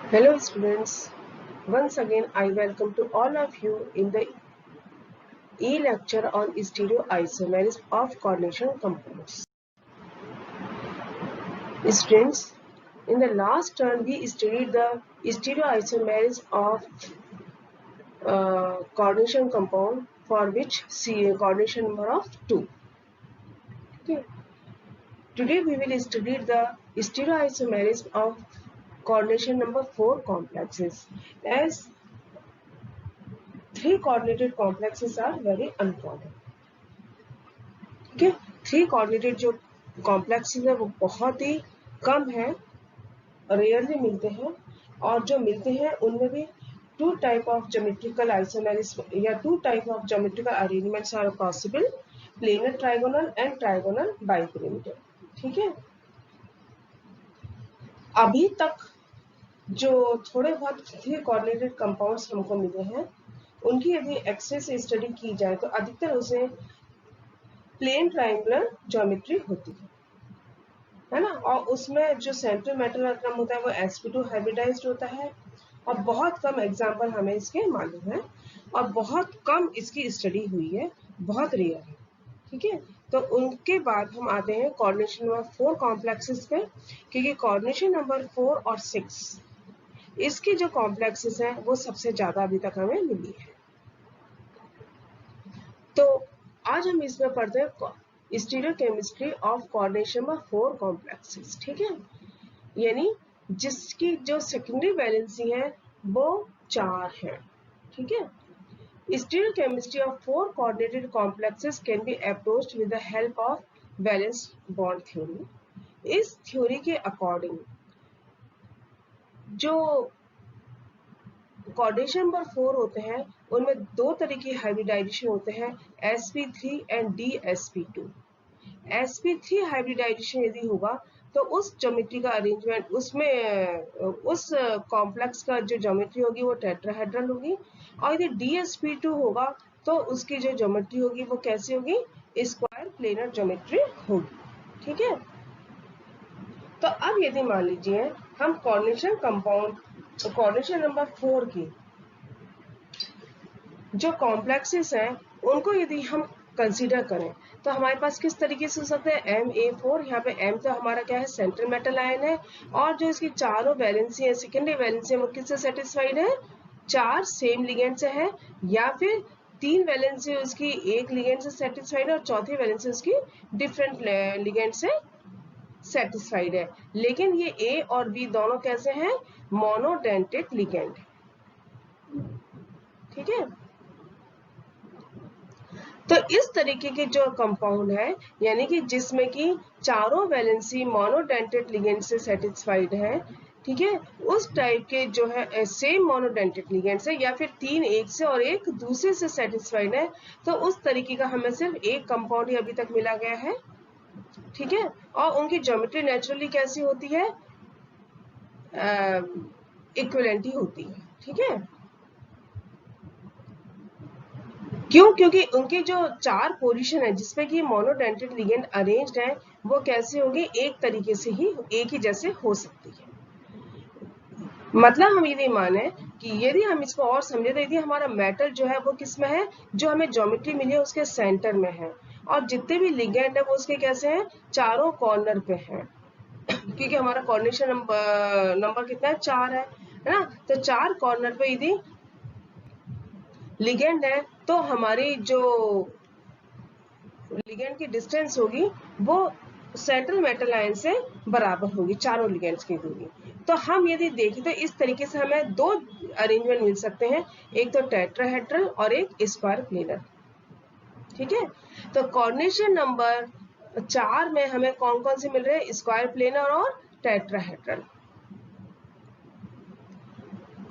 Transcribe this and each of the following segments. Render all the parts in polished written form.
Hello students, once again I welcome to all of you in the e-lecture on stereoisomers of coordination compounds. Students, in the last turn we studied the stereoisomers of coordination compound for which coordination number of 2. Okay. Today we will study the stereoisomers of coordination number 4 complexes, as 3 coordinated complexes are very uncommon. ठीक है, 3 coordinated जो complexes है वो बहुत ही कम है, rarely मिलते हैं, और जो मिलते हैं उनमें भी 2 टाइप ऑफ ज्योमेट्रिकल आइसोमेरिज्म या 2 type of geometrical arrangements are possible, planar trigonal and trigonal bipyramidal. ठीक है, अभी तक जो थोड़े बहुत 3 कोऑर्डिनेटेड कंपाउंड्स हमको मिले हैं उनकी यदि एक्सरे से स्टडी की जाए तो अधिकतर उसे प्लेन ट्रायंगुलर ज्योमेट्री होती है ना, और उसमें जो सेंट्रल मेटल आइटम होता है वो sp2 हाइब्रिडाइज्ड होता है, और बहुत कम एग्जांपल हमें इसके मालूम है और बहुत कम इसकी स्टडी हुई है, बहुत रेयर है. ठीक है, तो उनके बाद हम आते हैं कोऑर्डिनेशन नंबर 4 कॉम्प्लेक्सेस पे, क्योंकि कोऑर्डिनेशन नंबर 4 और 6 इसकी जो कॉम्प्लेक्सेस हैं वो सबसे ज्यादा अभी तक हमें मिली है. तो आज हम इसमें पढ़ते हैं stereochemistry of coordination number 4 complexes. ठीक है, यानी जिसकी जो सेकेंडरी वैलेंसी है वो 4 है. ठीक है, stereochemistry of 4 coordinated complexes can be approached with the help of valence bond theory. इस थ्योरी के अकॉर्डिंग जो कोऑर्डिनेशन नंबर 4 होते हैं उनमें 2 तरह की हाइब्रिडाइजेशन होते हैं, sp3 and dsp2. sp3 hybridisation यदि होगा तो उस ज्योमेट्री का अरेंजमेंट उसमें उस कॉम्प्लेक्स का जो ज्योमेट्री होगी वो टेट्राहेड्रल होगी, और यदि dsp2 होगा तो उसकी जो ज्योमेट्री होगी वो कैसी होगी, स्क्वायर प्लेनर ज्योमेट्री होगी. ठीक है, तो अब यदि मान लीजिए हम कोऑर्डिनेशन कंपाउंड कोऑर्डिनेशन नंबर 4 की जो कॉम्प्लेक्सेस हैं उनको यदि हम कंसीडर करें तो हमारे पास किस तरीके से हो सकते हैं, Ma4, यहाँ पे M तो हमारा क्या है, सेंट्रल मेटल आयन है, और जो इसकी चारों वैलेंसी है, सेकेंडरी वैलेंसी है, वो किससे सेटिस्फाइड है, 4 सेम लिगेंड से है, या फिर 3 वैलेंसी उसकी एक लिगेंड से सेटिस्फाइड है और चौथी वैलेंसी उसकी डिफरेंट लिगेंड से सेटिस्फाइड है. लेकिन ये A और B दोनों कैसे हैं, मोनोडेंटेड लिगेंड. ठीक है, तो इस तरीके के जो कंपाउंड है यानी कि जिसमें कि चारों वैलेंसी मोनोडेंटेड लिगेंड से सेटिस्फाइड है, ठीक है, उस टाइप के जो है सेम मोनोडेंटेड लिगेंड से, या फिर 3 एक से और एक दूसरे से सेटिस्फाइड है, तो उस तरीके का हमें सिर्फ एक कंपाउंड ही अभी तक मिला गया है. ठीक है, और उनकी ज्योमेट्री नेचुरली कैसी होती है, इक्विवेलेंट ही होती है. ठीक है, क्यों, क्योंकि उनकी जो 4 पोजीशन है जिसपे कि मोनोडेंटेड लिगेंड अरेंज्ड है वो कैसे होगी, एक तरीके से ही एक ही जैसे हो सकती है. मतलब हम यदि माने कि यदि हम इसको और समझे तो यदि हमारा मेटल जो है वो किस में है, जो हमें ज्योमेट्री मिली है उसके सेंटर में है, और जितने भी लिगेंड है वो उसके कैसे हैं, चारों कॉर्नर पे हैं, क्योंकि हमारा कोऑर्डिनेशन नंबर कितना है, 4 है ना, तो 4 कॉर्नर पे यदि लिगेंड है तो हमारी जो लिगेंड की डिस्टेंस होगी वो सेंट्रल मेटल आयन से बराबर होगी, चारों लिगेंड्स की दूरी. तो हम यदि देखें तो इस तरीके से हमें 2 अरेंजमेंट मिल सकते हैं, एक तो टेट्राहेड्रल और एक स्क्वायर प्लेनर. ठीक है, तो कोऑर्डिनेशन नंबर 4 में हमें कौन कौन से मिल रहे हैं, स्क्वायर प्लेनर और टेट्राहेड्रल.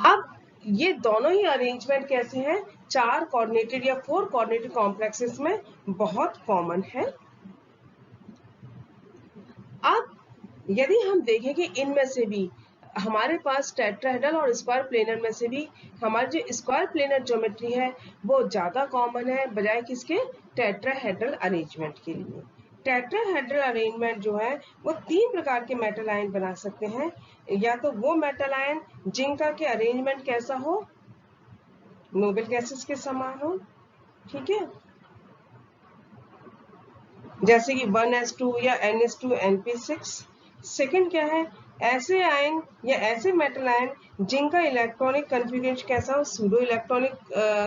अब ये दोनों ही अरेंजमेंट कैसे हैं, 4 कोऑर्डिनेटेड या 4 कोऑर्डिनेटेड कॉम्प्लेक्सेस में बहुत कॉमन है. अब यदि हम देखें कि इनमें से भी हमारे पास टेट्राहेड्रल और स्क्वायर प्लेनर में से भी हमारी जो स्क्वायर प्लेनर ज्योमेट्री है वो ज्यादा कॉमन है बजाय किसके, टेट्राहेड्रल अरेंजमेंट के लिए. टेट्राहेड्रल अरेंजमेंट जो है वो 3 प्रकार के मेटल आयन बना सकते हैं। या तो वो मेटल आयन जिनका के अरेंजमेंट कैसा हो, नोबेल गैसेस के समान हो, ठीक है, जैसे कि 1s2 या NH2 NP6। सेकंड क्या है, ऐसे आयन या ऐसे मेटल आयन जिनका इलेक्ट्रॉनिक कॉन्फ़िगरेशन कैसा हो, pseudo electronic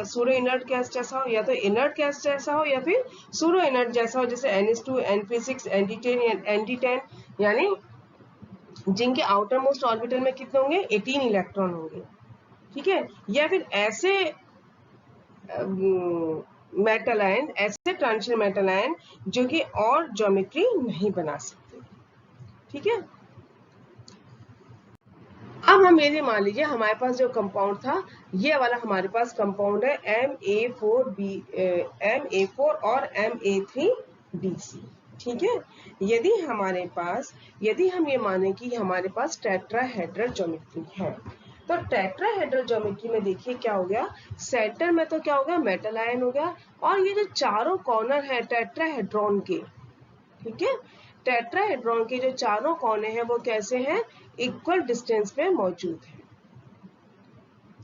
pseudo inert gas जैसा हो, या तो इनर्ट गैस जैसा हो या फिर सूडो इनर्ट जैसा हो, जैसे NH2 NP6 ND10 या ND10, यानी जिनके आउटर मोस्ट ऑर्बिटल में कितने होंगे, 18 इलेक्ट्रॉन होंगे, ठीक है। या फिर ऐसे मेटल आयन, ऐसे ट्रांजिशन मेटल आयन जो कि और ज्योमेट्री नहीं बना सकते, ठीक है। अब हम ये मान लीजिए हमारे पास जो कंपाउंड था, ये वाला हमारे पास कंपाउंड है Ma4 और Ma3BC, ठीक है। यदि हम ये माने कि हमारे पास टेट्राहेड्रल ज्योमेट्री है, तो टेट्राहेड्रल ज्योमेट्री में देखिए क्या हो गया, सेंटर में तो क्या हो गया, मेटल आयन हो गया, और ये जो चारों कॉर्नर है टेट्राहेड्रॉन के, ठीक है, टेट्राहेड्रॉन के जो चारों कोने हैं वो कैसे हैं, इक्वल डिस्टेंस पे मौजूद है,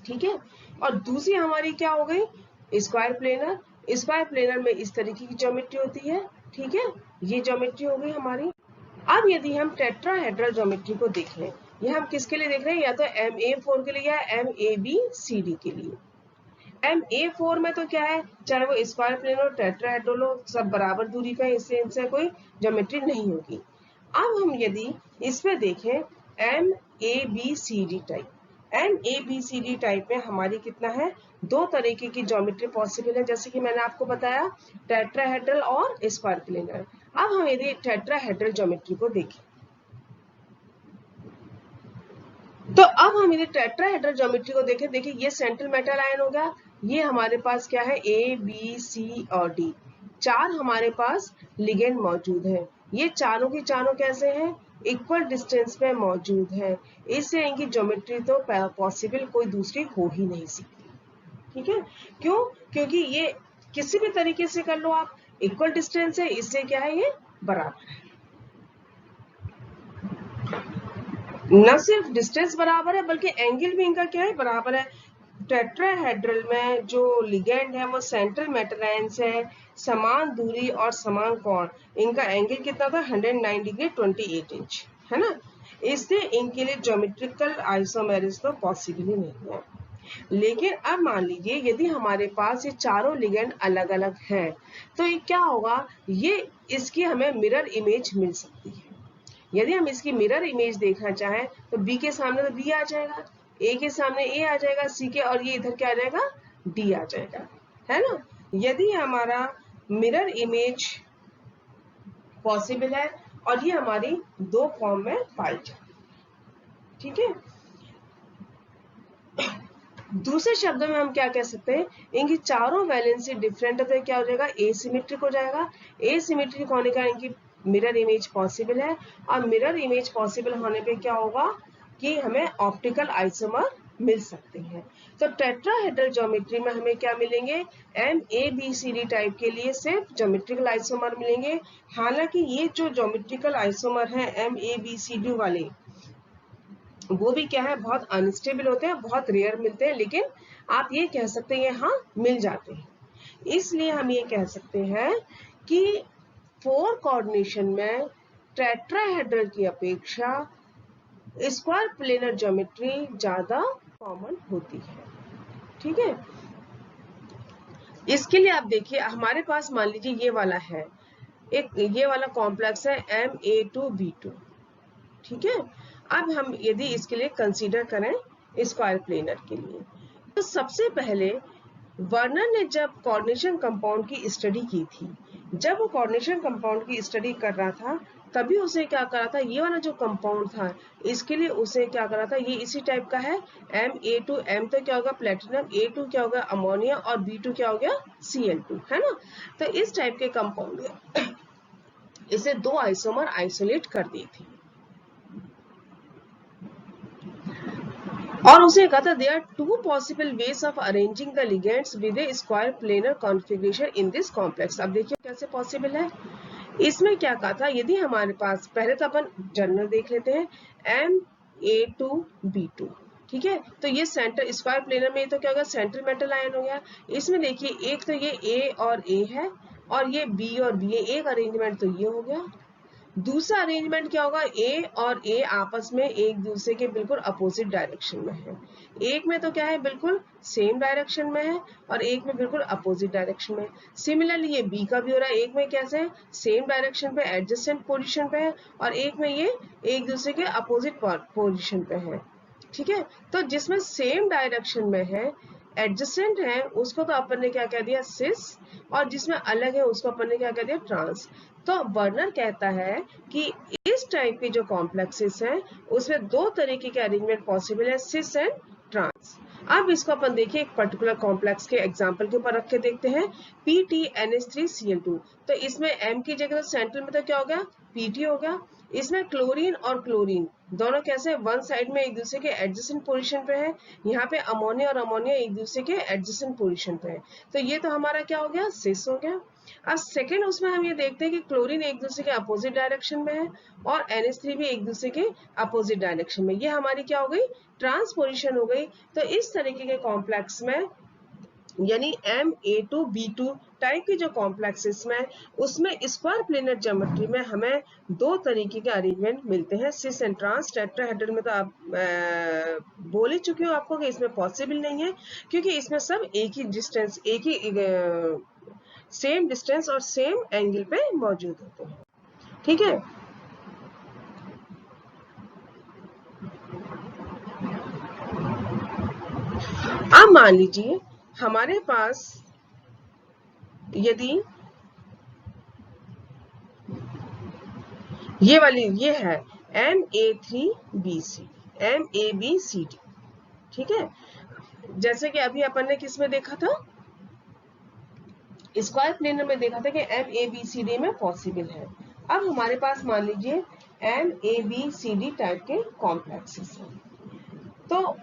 ठीक है। और दूसरी हमारी क्या हो गई, स्क्वायर प्लेनर। स्क्वायर प्लेनर में इस तरीके की ज्योमेट्री होती है, ठीक है, ये ज्योमेट्री हो गई हमारी। अब यदि हम टेट्राहेड्रल ज्योमेट्री को देखें, ये हम किसके लिए देख रहे हैं, या तो Ma4 के लिए या MABCD के लिए। Ma4 में तो क्या है, चाहे वो स्क्वायर प्लेन हो, टेट्राहेड्रल हो, सब बराबर दूरी पे, इससे इनसे कोई ज्योमेट्री नहीं होगी। अब हम यदि इसमें देखें MABCD टाइप, MABCD टाइप में हमारी कितना है, 2 तरीके की ज्योमेट्री पॉसिबल है, जैसे कि मैंने आपको बताया, टेट्राहेड्रल और स्क्वायर प्लेनर। अब हम यदि टेट्राहेड्रल ज्योमेट्री को देखें, तो अब हम यदि टेट्राहेड्रल ज्योमेट्री को देखें, देखिए ये सेंट्रल मेटल आयन हो गया, ये हमारे पास क्या है, A B C और D, 4 हमारे पास लिगेंड मौजूद है। ये चारों की चारों कैसे हैं, इक्वल डिस्टेंस पे मौजूद है, इससे इनकी ज्योमेट्री तो पॉसिबल कोई दूसरी हो ही नहीं सकती, ठीक है। क्यों, क्योंकि ये किसी भी तरीके से कर लो आप, इक्वल डिस्टेंस है, इससे क्या है, ये बराबर है। न सिर्फ डिस्टेंस बराबर है बल्कि एंगल भी इनका क्या है, बराबर है। टेट्राहेड्रल में जो लिगेंड है वो सेंट्रल मेटल आयन से है, समान दूरी और समान कोण, इनका एंगल कितना था, 109 डिग्री 28 इंच, है ना। इससे इनके लिए ज्योमेट्रिकल आइसोमेरिज्म तो पॉसिबल ही नहीं है। लेकिन अब मान लीजिए यदि हमारे पास ये चारों लिगेंड अलग अलग हैं, तो ये क्या होगा, ये इसकी हमें मिरर इमेज मिल सकती है। यदि हम इसकी मिरर इमेज देखना चाहें तो B के सामने तो B आ जाएगा, A के सामने A आ जाएगा, C के, और ये इधर क्या आ जाएगा, D आ जाएगा, है ना। यदि हमारा मिरर इमेज पॉसिबल है और ये हमारी 2 फॉर्म में पाई जाती है, ठीक है। दूसरे शब्दों में हम क्या कह सकते हैं, इनकी चारों वैलेंसी डिफरेंट है, तो क्या हो जाएगा, एसिमेट्रिक हो जाएगा। एसिमेट्रिक होने का इनकी मिरर इमेज पॉसिबल है, और मिरर इमेज पॉसिबल होने पे क्या होगा कि हमें ऑप्टिकल आइसोमर मिल सकते हैं। तो टेट्राहेड्रल ज्योमेट्री में हमें क्या मिलेंगे, MABCD टाइप के लिए सिर्फ ज्योमेट्रिकल आइसोमर मिलेंगे। हालांकि ये जो ज्योमेट्रिकल आइसोमर हैं MABCD वाले, वो भी क्या है, बहुत अनस्टेबल होते हैं, बहुत रेयर मिलते हैं, लेकिन आप ये कह सकते हैं हाँ मिल जाते हैं। इसलिए हम ये कह सकते हैं कि 4 कोऑर्डिनेशन में टेट्राहेड्रल की अपेक्षा स्क्वायर प्लेनर ज्योमेट्री ज्यादा कॉमन होती है, ठीक है। इसके लिए आप देखिए हमारे पास मान लीजिए ये वाला है, एक ये वाला कॉम्प्लेक्स है Ma2B2, ठीक है। अब हम यदि इसके लिए कंसीडर करें स्क्वायर प्लेनर के लिए, तो सबसे पहले वर्नर ने जब कोऑर्डिनेशन कंपाउंड की स्टडी की थी, जब वो कोऑर्डिनेशन कंपाउंड की स्टडी कर रहा था, तभी उसे क्या करा था, ये वाला जो कंपाउंड था इसके लिए उसे क्या करा था, ये इसी टाइप का है, Ma2, M तो क्या होगा प्लेटिनम, A2 क्या होगा अमोनिया, और B2 क्या हो गया Cl2, है ना। तो इस टाइप के कंपाउंड इसे 2 आइसोमर आइसोलेट कर दी थी, और उसे कहा था there 2 possible ways of arranging the ligands with a square planar configuration in this complex. अब देखिए कैसे पॉसिबल है, इसमें क्या कहा था, यदि हमारे पास, पहले तो अपन जनरल देख लेते हैं, Ma2B2, ठीक है। तो ये सेंटर स्क्वायर प्लेनर में तो क्या होगा, सेंट्रल मेटल आयन हो गया। इसमें देखिए एक तो ये A और A है, और ये B और B है, एक अरेंजमेंट तो ये हो गया। दूसरा अरेंजमेंट क्या होगा, ए और ए आपस में एक दूसरे के बिल्कुल अपोजिट डायरेक्शन में है। एक में तो क्या है, बिल्कुल सेम डायरेक्शन में है, और एक में बिल्कुल अपोजिट डायरेक्शन में। सिमिलरली ये बी का भी हो रहा है, एक में कैसे है, सेम डायरेक्शन पे एडजेसेंट पोजीशन पे है, और एक में ये एक दूसरे के अपोजिट पोजीशन पे है, ठीक है। तो जिसमें सेम डायरेक्शन में है, एडजेसेंट है, उसको तो अपन ने क्या कह दिया, सिस, और जिसमें अलग है उसको अपन ने क्या कह दिया, ट्रांस। तो बर्नर कहता है कि इस टाइप के जो कॉम्प्लेक्सेस हैं उसमें दो तरीके के अरेंजमेंट पॉसिबल है, सिस एंड ट्रांस। अब इसको अपन देखिए एक पर्टिकुलर कॉम्प्लेक्स के एग्जांपल के ऊपर रख के देखते हैं, PTNH3Cl2। तो इसमें M की जगह सेंट्रल में तो क्या हो गया, PT हो गया। इसमें क्लोरीन और क्लोरीन दोनों कैसे, वन साइड में एक दूसरे के एडजेसेंट पोजीशन पे है। यहाँ पे अमोनिया और अमोनिया एक दूसरे के एडजेसेंट पोजीशन पे है। तो ये तो हमारा क्या हो गया, सिस हो गया। अब सेकेंड उसमें हम ये देखते हैं कि क्लोरीन एक दूसरे के अपोजिट डायरेक्शन में है, और NH3 भी एक दूसरे के अपोजिट डायरेक्शन में। ये हमारी क्या हो गई, ट्रांस पोजीशन हो गई। तो इस तरीके के कॉम्प्लेक्स में, यानी Ma2B2 टाइप के जो कॉम्प्लेक्सेस में, उसमें स्क्वायर प्लेनर ज्योमेट्री में हमें दो तरीके के अरेंजमेंट मिलते हैं, सिस एंड ट्रांस। टेट्राहेड्रल में तो आप बोल ही चुके हो आपको कि इसमें पॉसिबल नहीं है, क्योंकि इसमें सब एक ही डिस्टेंस, एक ही सेम डिस्टेंस और सेम एंगल पे मौजूद होते हैं, ठीक है। अब मान लीजिए हमारे पास यदि ये वाली ये है Ma3BC, MABCD, ठीक है। जैसे कि अभी अपन ने किस में देखा था, स्क्वायर प्लेनर में देखा था कि MABCD में पॉसिबल है। अब हमारे पास मान लीजिए MABCD टाइप के कॉम्प्लेक्सेस हैं। तो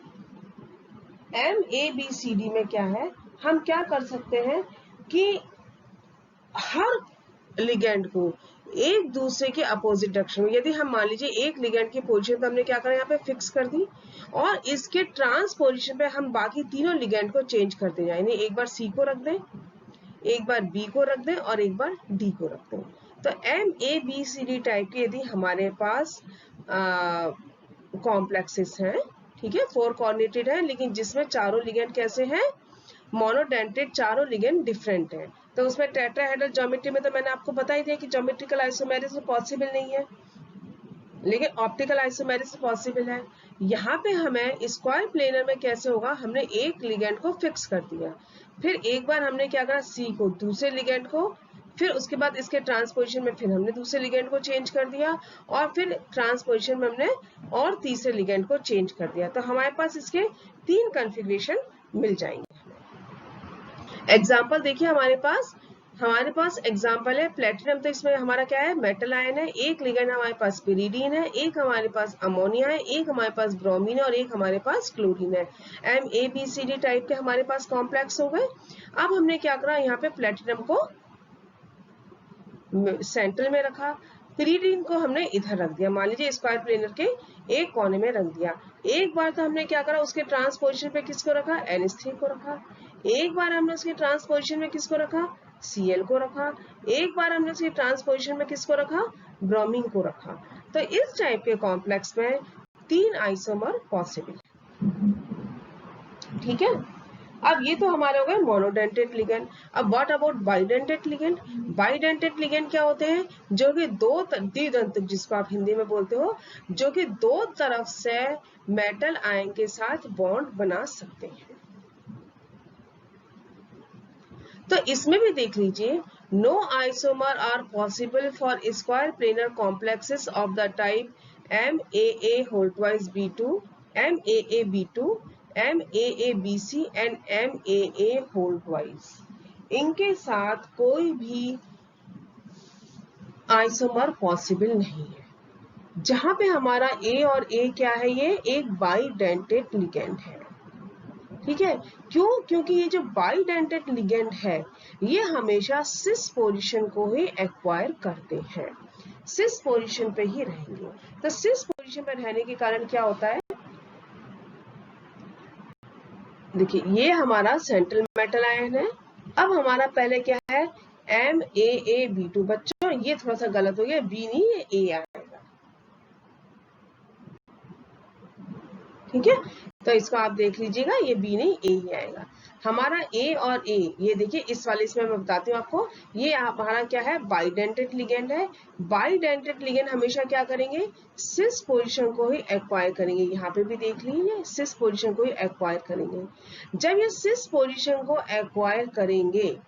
MABCD में क्या है, हम क्या कर सकते हैं कि हर लिगेंड को एक दूसरे के अपोजिट डायरेक्शन में, यदि हम मान लीजिए एक लिगेंड की पोजीशन तो हमने क्या करा, यहाँ पे फिक्स कर दी, और इसके ट्रांस पोजीशन पे हम बाकी तीनों लिगेंड को चेंज करते जाए, यानी एक बार C को रख दें, एक बार B को रख दें, और एक बार D को रख दें। तो MABCD टाइप के यदि हमारे पास कॉम्प्लेक्सेस हैं, ठीक है, 4 कोऑर्डिनेटेड है, लेकिन जिसमें चारों लिगेंड कैसे हैं, मोनोडेंटेड, चारों लिगेंड डिफरेंट है। तो उसमें टेट्राहेड्रल ज्योमेट्री में तो मैंने आपको बता ही दिया कि ज्योमेट्रिकल आइसोमेरिज्म पॉसिबल नहीं है, लेकिन ऑप्टिकल आइसोमेरिज्म पॉसिबल है। यहाँ पे हमें स्क्वायर प्लेनर में कैसे होगा, हमने एक लिगेंड को फिक्स कर दिया, फिर एक बार हमने क्या करा, C को दूसरे लिगेंड को, फिर उसके बाद इसके ट्रांसपोजिशन में फिर हमने दूसरे लिगेंड को चेंज कर दिया, और फिर ट्रांसपोजिशन में हमने और तीसरे लिगेंड को चेंज कर दिया। तो हमारे पास इसके 3 कॉन्फ़िगरेशन मिल जाएंगे। एग्जाम्पल देखिए हमारे पास एग्जाम्पल है प्लेटिनम। तो इसमें हमारा क्या है, मेटल आयन है, एक लिगेंड हमारे पास पिरीडीन है, एक हमारे पास अमोनिया है, एक हमारे पास ब्रोमीन है, और एक हमारे पास क्लोरीन है। MABCD टाइप के हमारे पास कॉम्प्लेक्स हो गए। अब हमने क्या करा, यहाँ पे प्लेटिनम को सेंटर में रखा, पिरीडीन को हमने इधर रख दिया, मान लीजिए स्क्वायर प्लेनर के एक कोने में रख दिया। एक बार तो हमने क्या करा, उसके ट्रांसपोजिशन पे किसको रखा, NH3 को रखा। एक बार हमने उसके ट्रांसपोजिशन में किसको रखा, Cl को रखा। एक बार हमने उसके ट्रांसपोजिशन में किसको रखा, ब्रोमीन को रखा। तो इस टाइप के कॉम्प्लेक्स में 3 आइसोमर पॉसिबल, ठीक है। अब ये तो हमारे हो गए मोनोडेंटेड लिगेंड। अब what about bidentate ligand. Bidentate ligand क्या होते हैं, जो कि द्विदंतक, जिसको आप हिंदी में बोलते हो, जो कि दो तरफ से मेटल आयन के साथ बॉन्ड बना सकते हैं। तो इसमें भी देख लीजिए, no isomer are possible for square planar complexes of the type MAA2B2, MAAB2, MAABC and MAA2। इनके साथ कोई भी आइसोमर पॉसिबल नहीं है। जहां पे हमारा A और A क्या है, ये एक बाइडेंटेड लिगेंड है, ठीक है, क्यों? क्योंकि ये जो बाइडेंटेट लिगेंड है ये हमेशा सिस पोजीशन को ही एक्वायर करते हैं, सिस पोजीशन पे ही रहेंगे। तो सिस पोजीशन पे रहने के कारण क्या होता है, देखिए ये हमारा सेंट्रल मेटल आयन है। अब हमारा पहले क्या है, MAAB2। बच्चों ये थोड़ा सा गलत हो गया, बी नहीं ये ए आएगा, ठीक है। तो इसको आप देख लीजिएगा, ये बी नहीं ए ही आएगा। हमारा ए और ए, ये देखिए इस वाले इसमें मैं बताती हूँ आपको, ये हमारा क्या है, बाइडेंटेट लिगेंड है। बाइडेंटेट लिगेंड हमेशा क्या करेंगे, सिस पोजीशन को ही एक्वायर करेंगे। यहाँ पे भी देख लीजिए, सिस पोजीशन को ही एक्वायर करेंगे। जब ये सिस पोजीशन को एक्वायर करेंगे,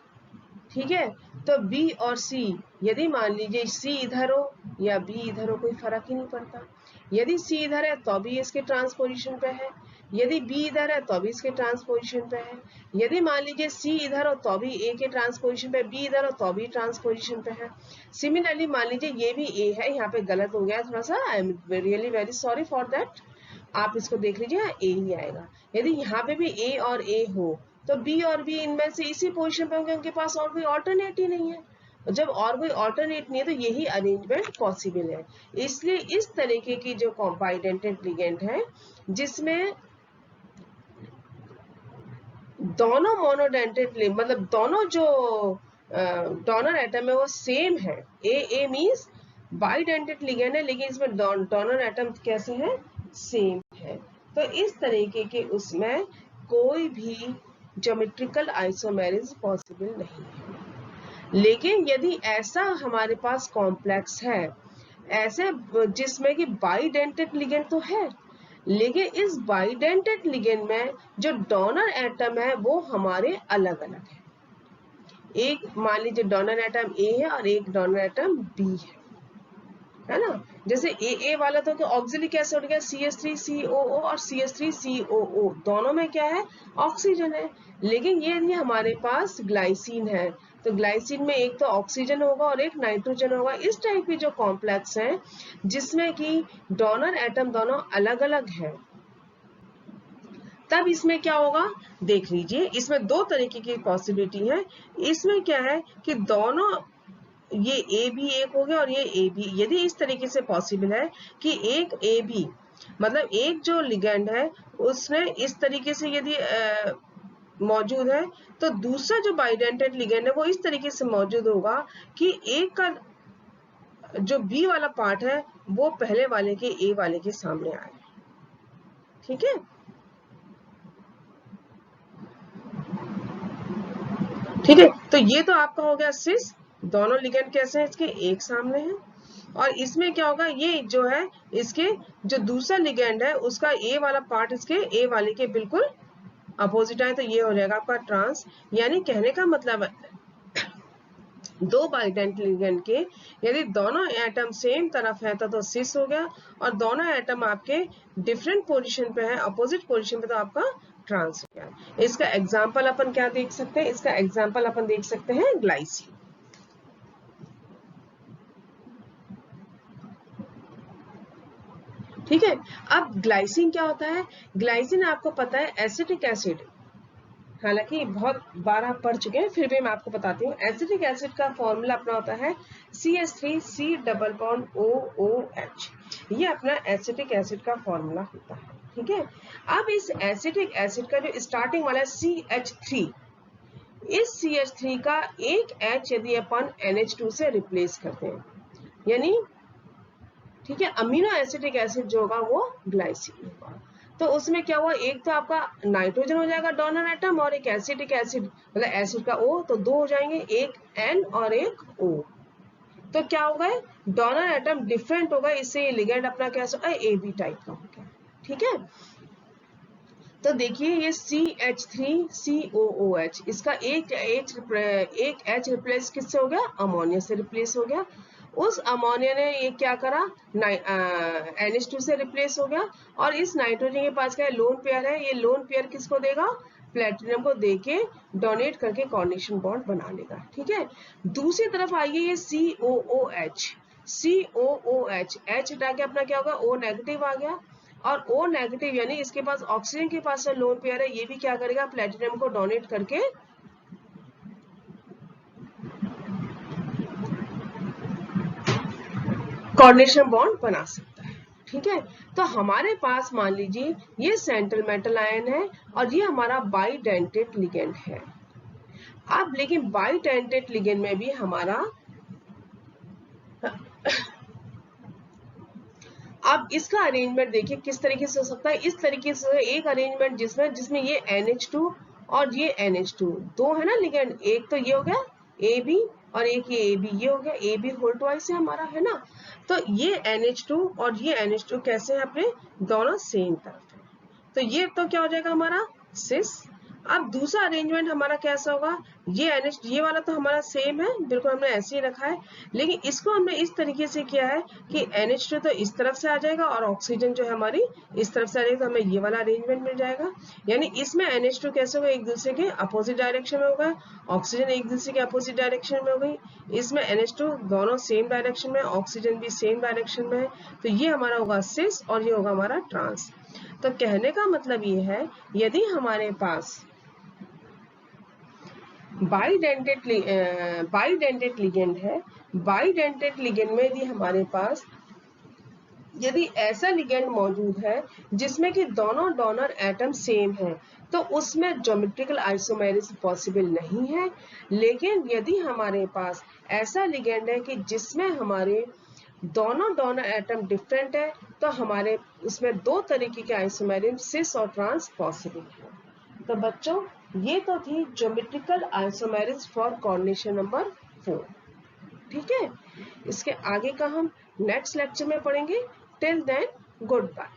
ठीक है, तो बी और सी, यदि मान लीजिए सी इधर हो या बी इधर हो, कोई फर्क ही नहीं पड़ता। यदि सी इधर है तो भी इसके ट्रांसपोजिशन पे है, यदि बी इधर है तो भी इसके ट्रांसपोजिशन पे है। यदि मान लीजिए सी इधर हो तो भी ए के ट्रांसपोजिशन पे, बी इधर हो तो भी ट्रांसपोजिशन पे है। सिमिलरली मान लीजिए ये भी ए है, यहाँ पे गलत हो गया थोड़ा सा, I am really very sorry for that. आप इसको देख लीजिए, ए ही आएगा। यदि यहाँ पे भी ए और ए हो तो बी और बी इनमें से इसी पोजीशन पे होंगे, उनके पास और कोई ऑल्टरनेट ही नहीं है। जब और कोई ऑल्टरनेट नहीं है तो यही अरेंजमेंट पॉसिबल है। इसलिए इस तरीके की जो बाइडेंटेट लिगेंड है जिसमें दोनों मोनोडेंटेट, मतलब दोनों जो डोनर एटम है वो सेम है, ए मींस बाइडेंटेट लिगेंड है, लेकिन इसमें डोनर एटम कैसे हैं, सेम है। तो इस तरीके के उसमें कोई भी ज्योमेट्रिकल आइसोमेरिज्म पॉसिबल नहीं है। लेकिन यदि ऐसा हमारे पास कॉम्प्लेक्स है, ऐसे जिसमें कि बाइडेंटेट लिगेंड तो है, लेकिन इस बाइडेंटेट लिगेंड में जो डोनर एटम है वो हमारे अलग अलग है। एक मान लीजिए डोनर एटम ए है और एक डोनर एटम बी है ना। जैसे ए वाला तो ऑक्सिलरी कैसे उठ गया, CH3COO और CH3COO, दोनों में क्या है, ऑक्सीजन है। लेकिन ये हमारे पास ग्लाइसिन है, तो ग्लाइसिन में एक तो ऑक्सीजन होगा और एक नाइट्रोजन होगा। इस टाइप की जो कॉम्प्लेक्स है जिसमें कि डोनर एटम दोनों अलग अलग है, तब इसमें क्या होगा, देख लीजिए इसमें दो तरीके की पॉसिबिलिटी है। इसमें क्या है कि दोनों, ये ए भी एक हो गया और ये ए भी, यदि इस तरीके से पॉसिबल है कि एक ए भी, मतलब एक जो लिगेंड है उसमें इस तरीके से यदि मौजूद है, तो दूसरा जो बाइडेंटेट लिगेंड है वो इस तरीके से मौजूद होगा कि एक का जो बी वाला पार्ट है वो पहले वाले के ए वाले के सामने आए, ठीक है। ठीक है, तो ये तो आपका हो गया सिस, दोनों लिगेंड कैसे हैं, इसके एक सामने हैं। और इसमें क्या होगा, ये जो है इसके जो दूसरा लिगेंड है उसका ए वाला पार्ट इसके ए वाले के बिल्कुल अपोजिट है, तो ये हो जाएगा आपका ट्रांस। यानी कहने का मतलब दो बाइडेंट लिगेंड के यदि दोनों एटम सेम तरफ है तो सिस हो गया, और दोनों एटम आपके डिफरेंट पोजीशन पे है, अपोजिट पोजीशन पे, तो आपका ट्रांस हो गया। इसका एग्जांपल अपन क्या देख सकते हैं, इसका एग्जांपल अपन देख सकते हैं ग्लाइसिन। ठीक है, अब ग्लाइसिन क्या होता है, ग्लाइसिन आपको पता है एसिटिक एसिड, हालांकि बहुत बार आप पढ़ चुके हैं फिर भी मैं आपको बताती हूँ। एसिटिक एसिड का फॉर्मूला अपना होता है CH3C+OOH, ये अपना एसिटिक एसिड का फॉर्मूला होता है, ठीक है। अब इस एसिटिक एसिड का जो स्टार्टिंग वाला है CH3, इस CH3 का एक H यदि अपन NH2 से रिप्लेस करते हैं, यानी ठीक है, अमीनो एसिटिक एसिड जो होगा वो ग्लाइसिन होगा। तो उसमें क्या हुआ, एक तो आपका नाइट्रोजन हो जाएगा डोनर एटम, और एक एसिटिक एसिड मतलब एसिड का O, तो दो हो जाएंगे, एक N और एक O। तो क्या होगा, डोनर एटम डिफरेंट होगा, इससे ये लिगेंड अपना कैसा AB टाइप का हो गया, ठीक है। तो देखिए ये CH3COOH, इसका एक H रिप्लेस किससे हो गया, अमोनिया से रिप्लेस हो गया। उस अमोनिया ने ये क्या करा, NH2 से रिप्लेस हो गया, और इस नाइट्रोजन के पास क्या है, लोन पेयर है, ये लोन पेयर किसको देगा, प्लेटिनम को देके डोनेट करके कोऑर्डिनेशन बॉन्ड बना लेगा, ठीक है। दूसरी तरफ आइए ये COOH, H हटा के अपना क्या होगा, O नेगेटिव आ गया, और O नेगेटिव यानी इसके पास ऑक्सीजन के पास लोन पेयर है, ये भी क्या करेगा, प्लेटिनम को डोनेट करके कोऑर्डिनेशन बॉन्ड बना सकता है। ठीक है, तो हमारे पास मान लीजिए ये सेंट्रल मेटल आयन है और ये हमारा बाइडेंटेट लिगेंड है। अब लेकिन बाइडेंटेट लिगेंड में भी हमारा अब इसका अरेंजमेंट देखिए किस तरीके से हो सकता है। इस तरीके से एक अरेंजमेंट जिसमें ये NH2 और ये NH2 दो है ना लिगेंड, एक तो ये हो गया AB और एक ये AB, ये हो गया AB होल ट्वाइस है हमारा, है ना। तो ये NH2 और ये NH2 कैसे है अपने, दोनों सेम तरफ है, तो ये तो क्या हो जाएगा हमारा सिस। अब दूसरा अरेंजमेंट हमारा कैसा होगा, ये NH ये वाला तो हमारा सेम है, बिल्कुल हमने ऐसे ही रखा है, लेकिन इसको हमने इस तरीके से किया है कि NH2 तो इस तरफ से आ जाएगा और ऑक्सीजन जो है हमारी इस तरफ से आ जाएगी, तो हमें ये वाला अरेंजमेंट मिल जाएगा। यानी इसमें NH2 कैसे होगा, एक दूसरे के अपोजिट डायरेक्शन में होगा, ऑक्सीजन एक दूसरे के अपोजिट डायरेक्शन में हो गई। इसमें NH2 दोनों सेम डायरेक्शन में, ऑक्सीजन भी सेम डायरेक्शन में है, तो ये हमारा होगा सिस और ये होगा हमारा ट्रांस। तो कहने का मतलब ये है, यदि हमारे पास बाइडेंटेट लिगेंड है, बाइडेंटेट लिगेंड में यदि हमारे पास यदि ऐसा लिगेंड मौजूद है जिसमें कि दोनों डोनर एटम सेम है, तो उसमें ज्योमेट्रिकल आइसोमेरिज्म पॉसिबल नहीं है। लेकिन यदि हमारे पास ऐसा लिगेंड है कि जिसमें हमारे दोनों डोनर एटम डिफरेंट है, तो हमारे उसमें दो तरीके के आइसोमेरिज्म सिस और ट्रांस पॉसिबल है। तो बच्चों ये तो थी geometrical isomerism for coordination number 4। ठीक है, इसके आगे का हम नेक्स्ट लेक्चर में पढ़ेंगे। Till then good bye.